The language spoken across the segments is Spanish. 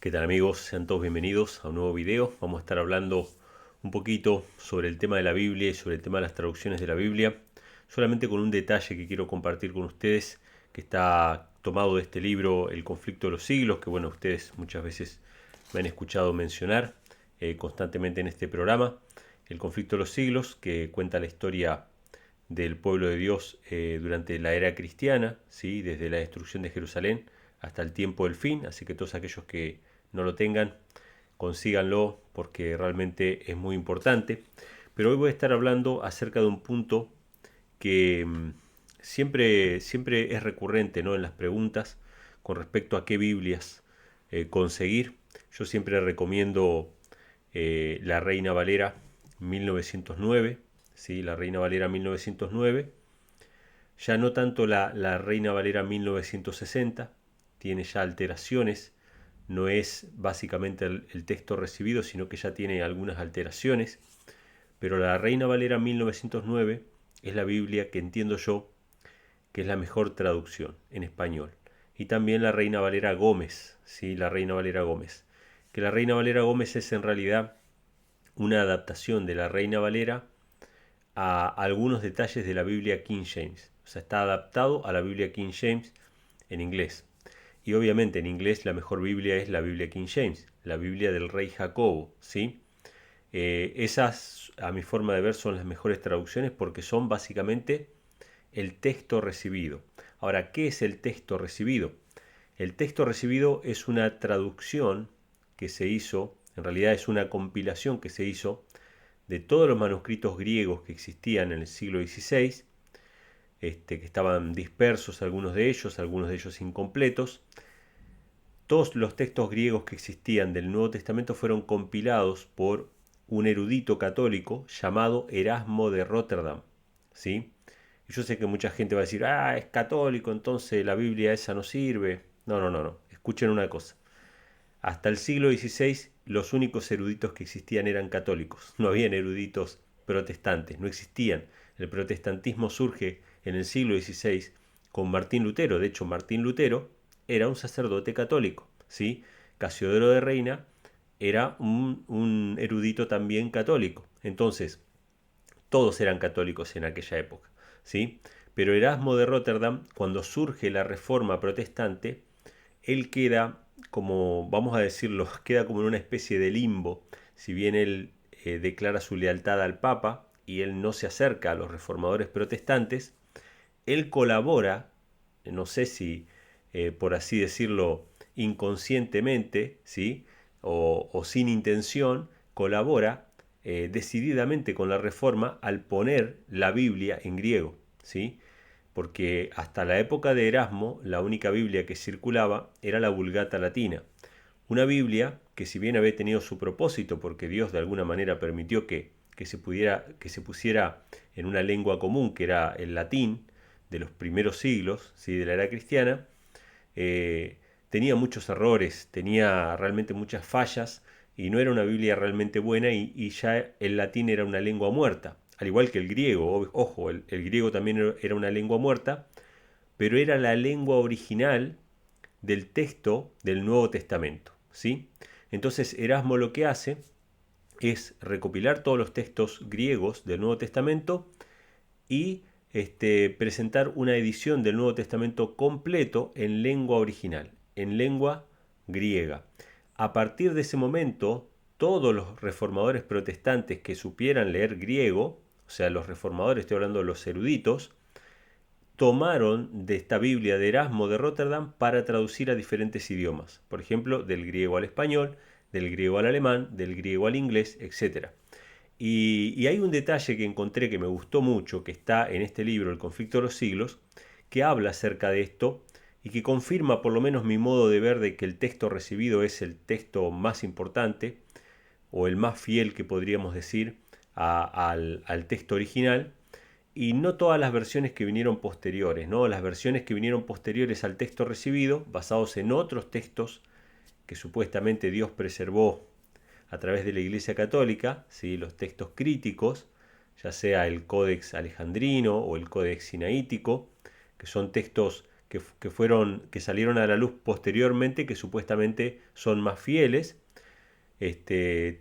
¿Qué tal amigos? Sean todos bienvenidos a un nuevo video. Vamos a estar hablando un poquito sobre el tema de la Biblia y sobre el tema de las traducciones de la Biblia. Solamente con un detalle que quiero compartir con ustedes, que está tomado de este libro, El conflicto de los siglos, que bueno, ustedes muchas veces me han escuchado mencionar constantemente en este programa. El conflicto de los siglos, que cuenta la historia del pueblo de Dios durante la era cristiana, ¿sí? Desde la destrucción de Jerusalén hasta el tiempo del fin. Así que todos aquellos que no lo tengan, consíganlo porque realmente es muy importante. Pero hoy voy a estar hablando acerca de un punto que siempre es recurrente, ¿no?, en las preguntas con respecto a qué Biblias conseguir. Yo siempre recomiendo la Reina Valera 1909, ¿sí? La Reina Valera 1909. Ya no tanto la Reina Valera 1960, tiene ya alteraciones, no es básicamente el texto recibido, sino que ya tiene algunas alteraciones. Pero la Reina Valera 1909 es la Biblia que entiendo yo que es la mejor traducción en español. Y también la Reina Valera Gómez, ¿sí? La Reina Valera Gómez. Que la Reina Valera Gómez es en realidad una adaptación de la Reina Valera a algunos detalles de la Biblia King James. O sea, está adaptado a la Biblia King James en inglés. Y obviamente en inglés la mejor Biblia es la Biblia King James, la Biblia del rey Jacobo, ¿sí? Esas, a mi forma de ver, son las mejores traducciones porque son básicamente el texto recibido. Ahora, ¿qué es el texto recibido? El texto recibido es una traducción que se hizo, en realidad es una compilación que se hizo de todos los manuscritos griegos que existían en el siglo XVI, que estaban dispersos algunos de ellos incompletos. Todos los textos griegos que existían del Nuevo Testamento fueron compilados por un erudito católico llamado Erasmo de Rotterdam, ¿sí? Y yo sé que mucha gente va a decir, es católico, entonces la Biblia esa no sirve. No, no, no, no. Escuchen una cosa. Hasta el siglo XVI los únicos eruditos que existían eran católicos. No habían eruditos protestantes, no existían. El protestantismo surge en el siglo XVI con Martín Lutero. De hecho, Martín Lutero era un sacerdote católico, ¿sí? Casiodoro de Reina era un erudito también católico. Entonces, todos eran católicos en aquella época, ¿sí? Pero Erasmo de Rotterdam, cuando surge la Reforma protestante, él queda como, vamos a decirlo, queda como en una especie de limbo. Si bien él declara su lealtad al Papa y él no se acerca a los reformadores protestantes, él colabora, no sé si por así decirlo, inconscientemente, ¿sí? O sin intención, colabora decididamente con la Reforma al poner la Biblia en griego, ¿sí? Porque hasta la época de Erasmo la única Biblia que circulaba era la Vulgata Latina. Una Biblia que, si bien había tenido su propósito, porque Dios de alguna manera permitió que se pusiera en una lengua común, que era el latín, de los primeros siglos, ¿sí?, de la era cristiana, tenía muchos errores, tenía realmente muchas fallas y no era una Biblia realmente buena y ya el latín era una lengua muerta. Al igual que el griego, ojo, el griego también era una lengua muerta, pero era la lengua original del texto del Nuevo Testamento, ¿sí? Entonces Erasmo lo que hace es recopilar todos los textos griegos del Nuevo Testamento y presentar una edición del Nuevo Testamento completo en lengua original, en lengua griega. A partir de ese momento, todos los reformadores protestantes que supieran leer griego, o sea, los reformadores, estoy hablando de los eruditos, tomaron de esta Biblia de Erasmo de Rotterdam para traducir a diferentes idiomas. Por ejemplo, del griego al español, del griego al alemán, del griego al inglés, etc. Y hay un detalle que encontré que me gustó mucho, que está en este libro, El conflicto de los siglos, que habla acerca de esto y que confirma por lo menos mi modo de ver de que el texto recibido es el texto más importante o el más fiel que podríamos decir al texto original, y no todas las versiones que vinieron posteriores, ¿no? Las versiones que vinieron posteriores al texto recibido, basados en otros textos que supuestamente Dios preservó a través de la Iglesia Católica, ¿sí?, los textos críticos, ya sea el Códex Alejandrino o el Códex Sinaítico, que son textos que salieron a la luz posteriormente, que supuestamente son más fieles.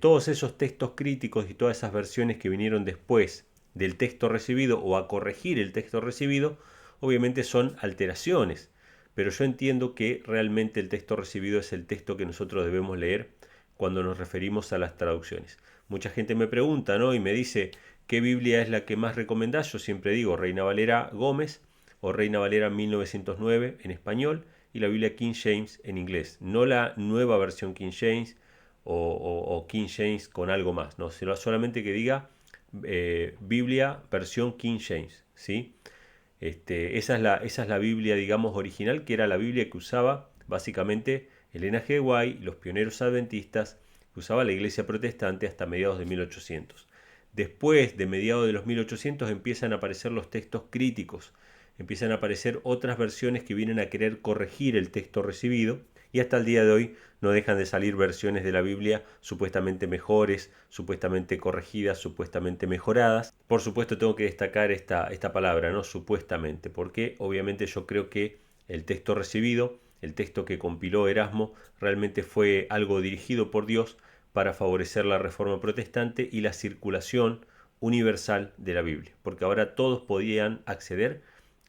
Todos esos textos críticos y todas esas versiones que vinieron después del texto recibido o a corregir el texto recibido, obviamente son alteraciones. Pero yo entiendo que realmente el texto recibido es el texto que nosotros debemos leer cuando nos referimos a las traducciones. Mucha gente me pregunta, ¿no? Y me dice, ¿qué Biblia es la que más recomendás? Yo siempre digo Reina Valera Gómez o Reina Valera 1909 en español y la Biblia King James en inglés. No la nueva versión King James o King James con algo más, no, solamente que diga Biblia versión King James, ¿sí? Esa es la Biblia, digamos, original, que era la Biblia que usaba básicamente Elena G. White, los pioneros adventistas, que usaba la iglesia protestante hasta mediados de 1800. Después de mediados de los 1800 empiezan a aparecer los textos críticos, empiezan a aparecer otras versiones que vienen a querer corregir el texto recibido y hasta el día de hoy no dejan de salir versiones de la Biblia supuestamente mejores, supuestamente corregidas, supuestamente mejoradas. Por supuesto tengo que destacar esta palabra, ¿no? Supuestamente, porque obviamente yo creo que el texto recibido, el texto que compiló Erasmo, realmente fue algo dirigido por Dios para favorecer la reforma protestante y la circulación universal de la Biblia, porque ahora todos podían acceder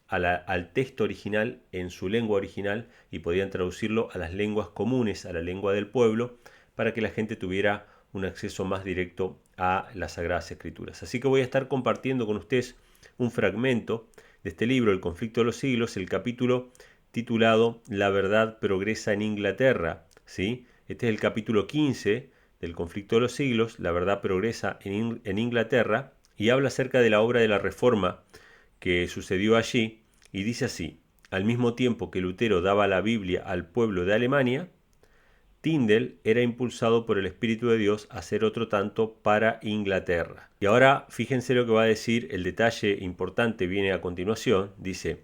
al texto original en su lengua original y podían traducirlo a las lenguas comunes, a la lengua del pueblo, para que la gente tuviera un acceso más directo a las Sagradas Escrituras. Así que voy a estar compartiendo con ustedes un fragmento de este libro, El conflicto de los siglos, el capítulo titulado La verdad progresa en Inglaterra. ¿Sí? Este es el capítulo 15 del conflicto de los siglos, La verdad progresa en Inglaterra, y habla acerca de la obra de la Reforma que sucedió allí, y dice así: al mismo tiempo que Lutero daba la Biblia al pueblo de Alemania, Tyndale era impulsado por el Espíritu de Dios a hacer otro tanto para Inglaterra. Y ahora fíjense lo que va a decir, el detalle importante viene a continuación, dice: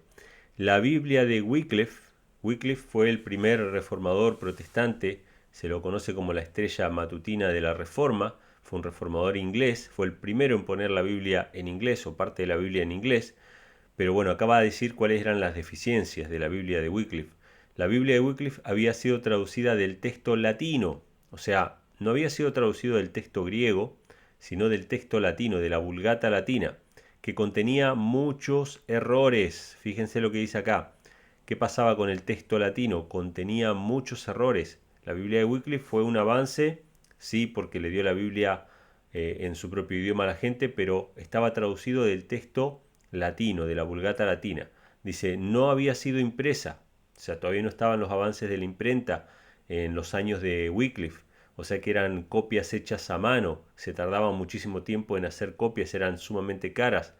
la Biblia de Wycliffe, Wycliffe fue el primer reformador protestante, se lo conoce como la estrella matutina de la Reforma, fue un reformador inglés, fue el primero en poner la Biblia en inglés o parte de la Biblia en inglés. Pero bueno, acaba de decir cuáles eran las deficiencias de la Biblia de Wycliffe. La Biblia de Wycliffe había sido traducida del texto latino, o sea, no había sido traducido del texto griego, sino del texto latino, de la Vulgata latina, que contenía muchos errores. Fíjense lo que dice acá. ¿Qué pasaba con el texto latino? Contenía muchos errores. La Biblia de Wycliffe fue un avance, sí, porque le dio la Biblia en su propio idioma a la gente, pero estaba traducido del texto latino, de la Vulgata latina. Dice, no había sido impresa, o sea, todavía no estaban los avances de la imprenta en los años de Wycliffe, o sea que eran copias hechas a mano, se tardaba muchísimo tiempo en hacer copias, eran sumamente caras.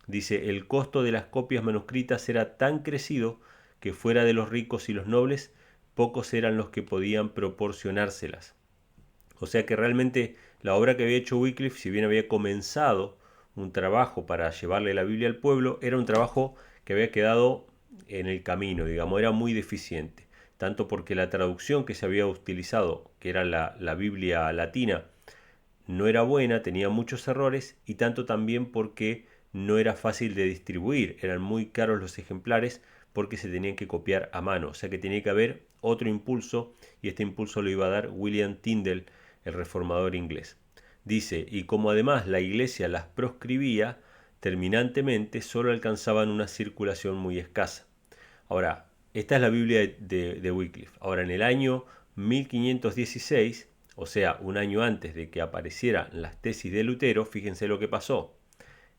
Dice, el costo de las copias manuscritas era tan crecido que fuera de los ricos y los nobles, pocos eran los que podían proporcionárselas. O sea que realmente la obra que había hecho Wycliffe, si bien había comenzado un trabajo para llevarle la Biblia al pueblo, era un trabajo que había quedado en el camino, digamos, era muy deficiente. Tanto porque la traducción que se había utilizado, que era la Biblia latina, no era buena, tenía muchos errores, y tanto también porque no era fácil de distribuir, eran muy caros los ejemplares porque se tenían que copiar a mano, o sea que tenía que haber otro impulso, y este impulso lo iba a dar William Tyndale, el reformador inglés. Dice, y como además la iglesia las proscribía terminantemente, solo alcanzaban una circulación muy escasa. Ahora, esta es la Biblia de Wycliffe. Ahora, en el año 1516, o sea, un año antes de que aparecieran las tesis de Lutero, fíjense lo que pasó.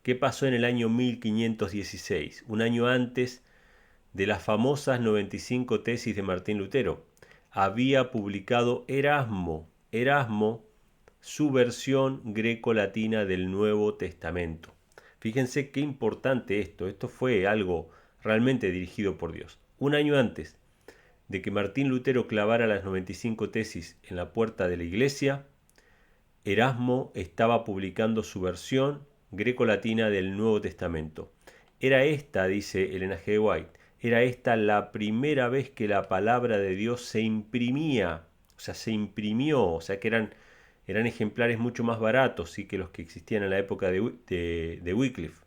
¿Qué pasó en el año 1516? Un año antes de las famosas 95 tesis de Martín Lutero. Había publicado Erasmo, su versión greco-latina del Nuevo Testamento. Fíjense qué importante esto fue algo realmente dirigido por Dios. Un año antes de que Martín Lutero clavara las 95 tesis en la puerta de la iglesia, Erasmo estaba publicando su versión greco-latina del Nuevo Testamento. Era esta, dice Elena G. White, era esta la primera vez que la palabra de Dios se imprimía, o sea, se imprimió, o sea que eran ejemplares mucho más baratos, ¿sí?, que los que existían en la época de Wycliffe.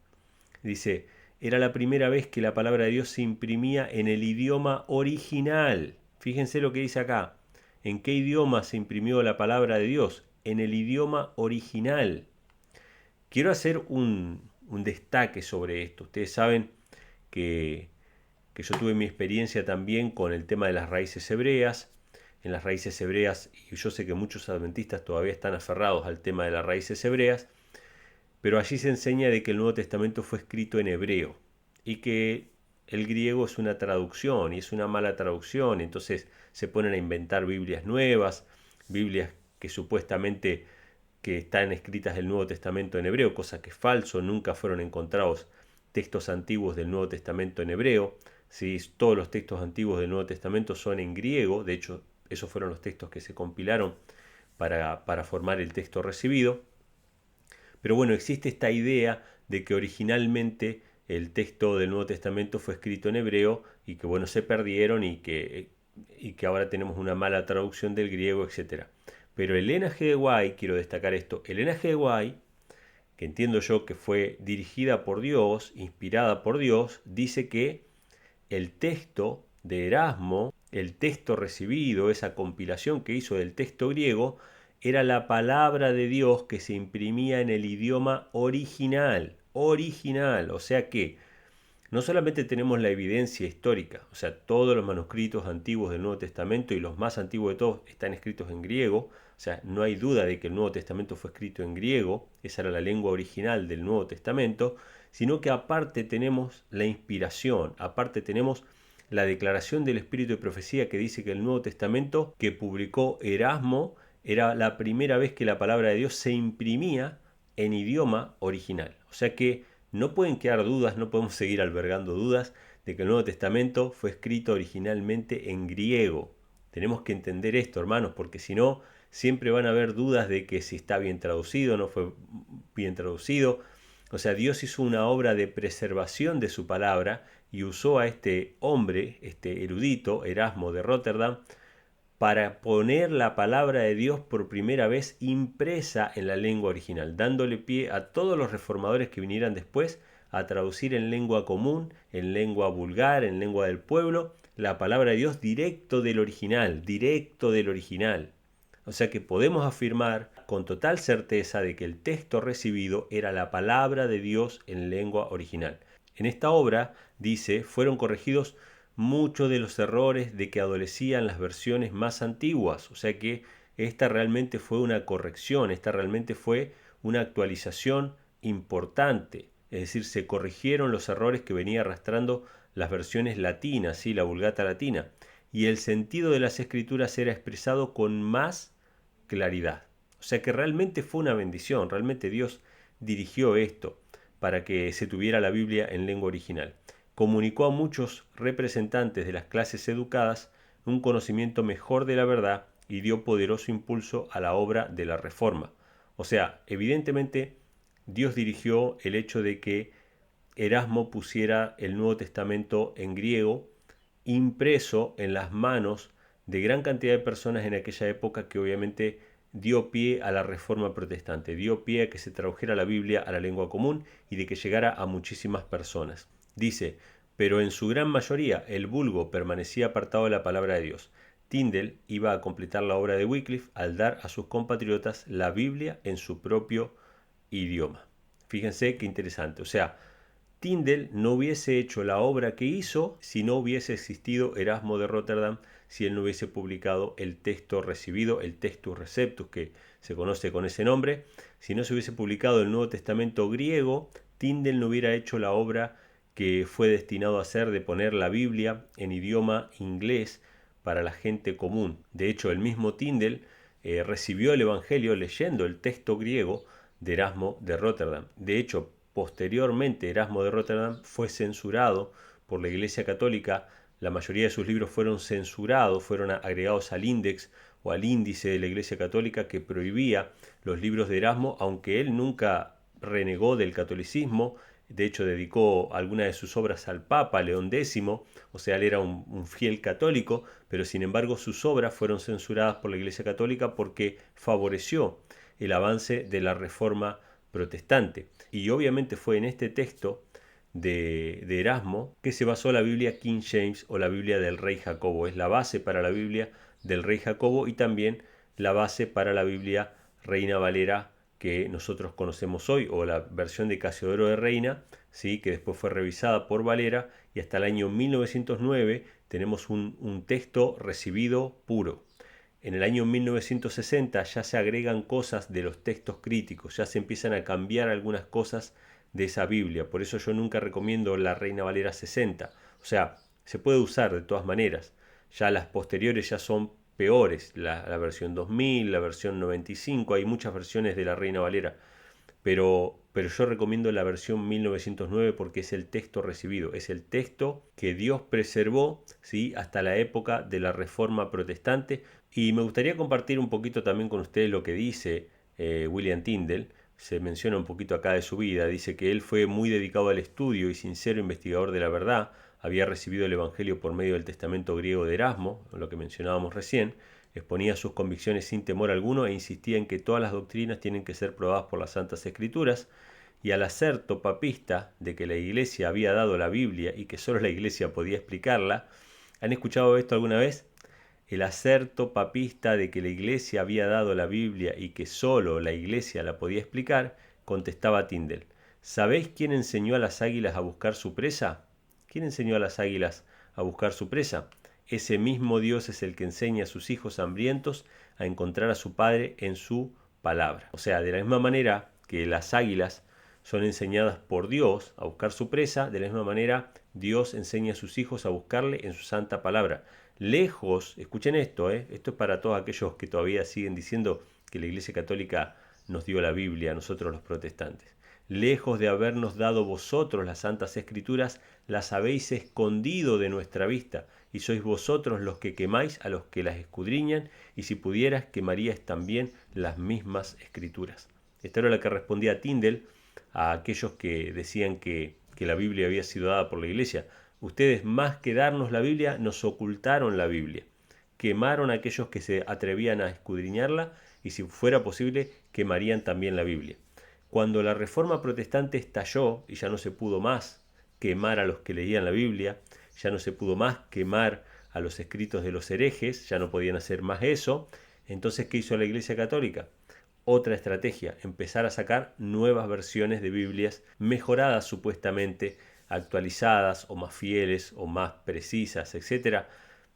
Dice, era la primera vez que la palabra de Dios se imprimía en el idioma original. Fíjense lo que dice acá. ¿En qué idioma se imprimió la palabra de Dios? En el idioma original. Quiero hacer un destaque sobre esto. Ustedes saben que yo tuve mi experiencia también con el tema de las raíces hebreas. En las raíces hebreas, y yo sé que muchos adventistas todavía están aferrados al tema de las raíces hebreas, pero allí se enseña de que el Nuevo Testamento fue escrito en hebreo y que el griego es una traducción y es una mala traducción, entonces se ponen a inventar Biblias nuevas, Biblias que supuestamente que están escritas del Nuevo Testamento en hebreo, cosa que es falso, nunca fueron encontrados textos antiguos del Nuevo Testamento en hebreo. ¿Sí? Todos los textos antiguos del Nuevo Testamento son en griego, de hecho esos fueron los textos que se compilaron para formar el texto recibido. Pero bueno, existe esta idea de que originalmente el texto del Nuevo Testamento fue escrito en hebreo y que bueno, se perdieron y que ahora tenemos una mala traducción del griego, etc. Pero Elena G. de White, quiero destacar esto, Elena G. de White, que entiendo yo que fue dirigida por Dios, inspirada por Dios, dice que el texto de Erasmo, el texto recibido, esa compilación que hizo del texto griego, era la palabra de Dios que se imprimía en el idioma original, o sea que no solamente tenemos la evidencia histórica, o sea, todos los manuscritos antiguos del Nuevo Testamento y los más antiguos de todos están escritos en griego, o sea, no hay duda de que el Nuevo Testamento fue escrito en griego, esa era la lengua original del Nuevo Testamento, sino que aparte tenemos la inspiración, aparte tenemos la declaración del Espíritu de Profecía que dice que el Nuevo Testamento que publicó Erasmo era la primera vez que la palabra de Dios se imprimía en idioma original. O sea que no pueden quedar dudas, no podemos seguir albergando dudas de que el Nuevo Testamento fue escrito originalmente en griego. Tenemos que entender esto, hermanos, porque si no, siempre van a haber dudas de que si está bien traducido, no fue bien traducido. O sea, Dios hizo una obra de preservación de su palabra y usó a este hombre, este erudito, Erasmo de Rotterdam, para poner la palabra de Dios por primera vez impresa en la lengua original, dándole pie a todos los reformadores que vinieran después a traducir en lengua común, en lengua vulgar, en lengua del pueblo, la palabra de Dios directo del original, directo del original. O sea que podemos afirmar con total certeza de que el texto recibido era la palabra de Dios en lengua original. En esta obra, dice, fueron corregidos muchos de los errores de que adolecían las versiones más antiguas. O sea que esta realmente fue una corrección, esta realmente fue una actualización importante. Es decir, se corrigieron los errores que venía arrastrando las versiones latinas, ¿sí? La Vulgata latina. Y el sentido de las escrituras era expresado con más claridad. O sea que realmente fue una bendición, realmente Dios dirigió esto para que se tuviera la Biblia en lengua original. Comunicó a muchos representantes de las clases educadas un conocimiento mejor de la verdad y dio poderoso impulso a la obra de la reforma. O sea, evidentemente Dios dirigió el hecho de que Erasmo pusiera el Nuevo Testamento en griego, impreso en las manos de gran cantidad de personas en aquella época que obviamente dio pie a la reforma protestante, dio pie a que se tradujera la Biblia a la lengua común y de que llegara a muchísimas personas. Dice, pero en su gran mayoría el vulgo permanecía apartado de la palabra de Dios. Tyndale iba a completar la obra de Wycliffe al dar a sus compatriotas la Biblia en su propio idioma. Fíjense qué interesante, o sea, Tyndale no hubiese hecho la obra que hizo si no hubiese existido Erasmo de Rotterdam, si él no hubiese publicado el texto recibido, el Textus Receptus, que se conoce con ese nombre. Si no se hubiese publicado el Nuevo Testamento griego, Tyndale no hubiera hecho la obra que fue destinado a hacer de poner la Biblia en idioma inglés para la gente común. De hecho, el mismo Tyndale recibió el Evangelio leyendo el texto griego de Erasmo de Rotterdam. De hecho, posteriormente Erasmo de Rotterdam fue censurado por la Iglesia Católica. La mayoría de sus libros fueron censurados, fueron agregados al índice o al índice de la Iglesia Católica que prohibía los libros de Erasmo, aunque él nunca renegó del catolicismo. De hecho, dedicó algunas de sus obras al Papa León X, o sea, él era un fiel católico, pero sin embargo sus obras fueron censuradas por la Iglesia Católica porque favoreció el avance de la Reforma protestante. Y obviamente fue en este texto de Erasmo, que se basó la Biblia King James o la Biblia del Rey Jacobo. Es la base para la Biblia del Rey Jacobo y también la base para la Biblia Reina Valera que nosotros conocemos hoy, o la versión de Casiodoro de Reina, ¿sí? Que después fue revisada por Valera, y hasta el año 1909 tenemos un texto recibido puro. En el año 1960 ya se agregan cosas de los textos críticos, ya se empiezan a cambiar algunas cosas de esa Biblia. Por eso yo nunca recomiendo la Reina Valera 60. O sea, se puede usar de todas maneras. Ya las posteriores ya son peores. La versión 2000, la versión 95, hay muchas versiones de la Reina Valera. Pero yo recomiendo la versión 1909 porque es el texto recibido, es el texto que Dios preservó, ¿sí? Hasta la época de la Reforma Protestante. Y me gustaría compartir un poquito también con ustedes lo que dice William Tyndale. Se menciona un poquito acá de su vida. Dice que él fue muy dedicado al estudio y sincero investigador de la verdad. Había recibido el Evangelio por medio del testamento griego de Erasmo, lo que mencionábamos recién. Exponía sus convicciones sin temor alguno e insistía en que todas las doctrinas tienen que ser probadas por las Santas Escrituras. Y al aserto papista de que la Iglesia había dado la Biblia y que solo la Iglesia podía explicarla, ¿han escuchado esto alguna vez? El aserto papista de que la Iglesia había dado la Biblia y que solo la Iglesia la podía explicar, contestaba Tyndale. ¿Sabéis quién enseñó a las águilas a buscar su presa? ¿Quién enseñó a las águilas a buscar su presa? Ese mismo Dios es el que enseña a sus hijos hambrientos a encontrar a su Padre en su palabra. O sea, de la misma manera que las águilas son enseñadas por Dios a buscar su presa, de la misma manera Dios enseña a sus hijos a buscarle en su santa palabra. Lejos, escuchen esto, esto es para todos aquellos que todavía siguen diciendo que la Iglesia Católica nos dio la Biblia a nosotros los protestantes. Lejos de habernos dado vosotros las santas escrituras, las habéis escondido de nuestra vista, y sois vosotros los que quemáis a los que las escudriñan, y si pudieras quemaríais también las mismas escrituras. Esta era la que respondía Tyndale a aquellos que decían que la Biblia había sido dada por la Iglesia. Ustedes, más que darnos la Biblia, nos ocultaron la Biblia. Quemaron a aquellos que se atrevían a escudriñarla, y si fuera posible, quemarían también la Biblia. Cuando la Reforma Protestante estalló y ya no se pudo más quemar a los que leían la Biblia, ya no se pudo más quemar a los escritos de los herejes, ya no podían hacer más eso, entonces ¿qué hizo la Iglesia Católica? Otra estrategia, empezar a sacar nuevas versiones de Biblias mejoradas supuestamente, actualizadas o más fieles o más precisas, etc.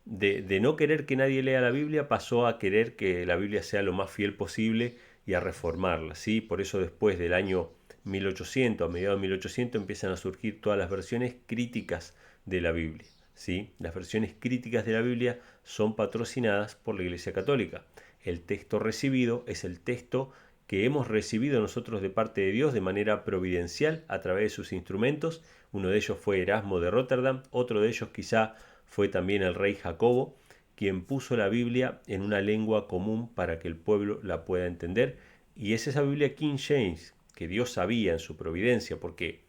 De no querer que nadie lea la Biblia pasó a querer que la Biblia sea lo más fiel posible y a reformarla, ¿sí? Por eso después del año 1800, a mediados de 1800, empiezan a surgir todas las versiones críticas de la Biblia, ¿sí? Las versiones críticas de la Biblia son patrocinadas por la Iglesia Católica. El texto recibido es el texto que hemos recibido nosotros de parte de Dios de manera providencial a través de sus instrumentos. Uno de ellos fue Erasmo de Rotterdam, otro de ellos quizá fue también el rey Jacobo, quien puso la Biblia en una lengua común para que el pueblo la pueda entender. Y es esa Biblia King James que Dios sabía en su providencia, porque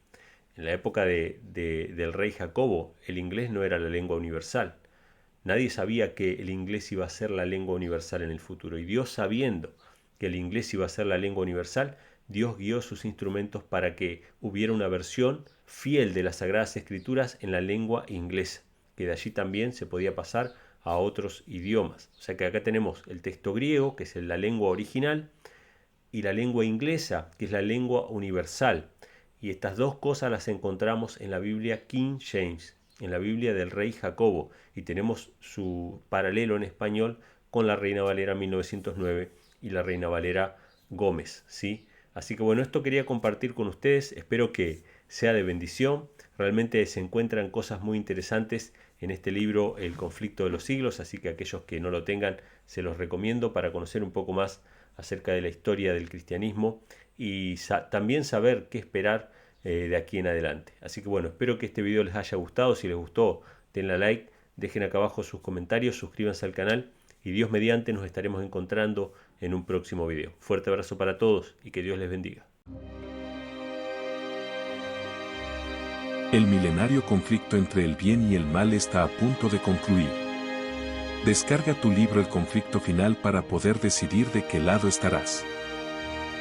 en la época del rey Jacobo el inglés no era la lengua universal. Nadie sabía que el inglés iba a ser la lengua universal en el futuro. Y Dios, sabiendo que el inglés iba a ser la lengua universal, Dios guió sus instrumentos para que hubiera una versión fiel de las Sagradas Escrituras en la lengua inglesa, que de allí también se podía pasar a otros idiomas. O sea que acá tenemos el texto griego, que es la lengua original, y la lengua inglesa, que es la lengua universal. Y estas dos cosas las encontramos en la Biblia King James, en la Biblia del rey Jacobo, y tenemos su paralelo en español con la Reina Valera 1909 y la Reina Valera Gómez, ¿sí? Así que bueno, esto quería compartir con ustedes, espero que sea de bendición. Realmente se encuentran cosas muy interesantes en este libro El conflicto de los siglos, así que aquellos que no lo tengan se los recomiendo para conocer un poco más acerca de la historia del cristianismo y también saber qué esperar de aquí en adelante. Así que bueno, espero que este video les haya gustado. Si les gustó, denle a like, dejen acá abajo sus comentarios, suscríbanse al canal y Dios mediante nos estaremos encontrando en un próximo video. Fuerte abrazo para todos y que Dios les bendiga. El milenario conflicto entre el bien y el mal está a punto de concluir. Descarga tu libro El conflicto final para poder decidir de qué lado estarás.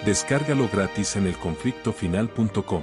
Descárgalo gratis en elconflictofinal.com.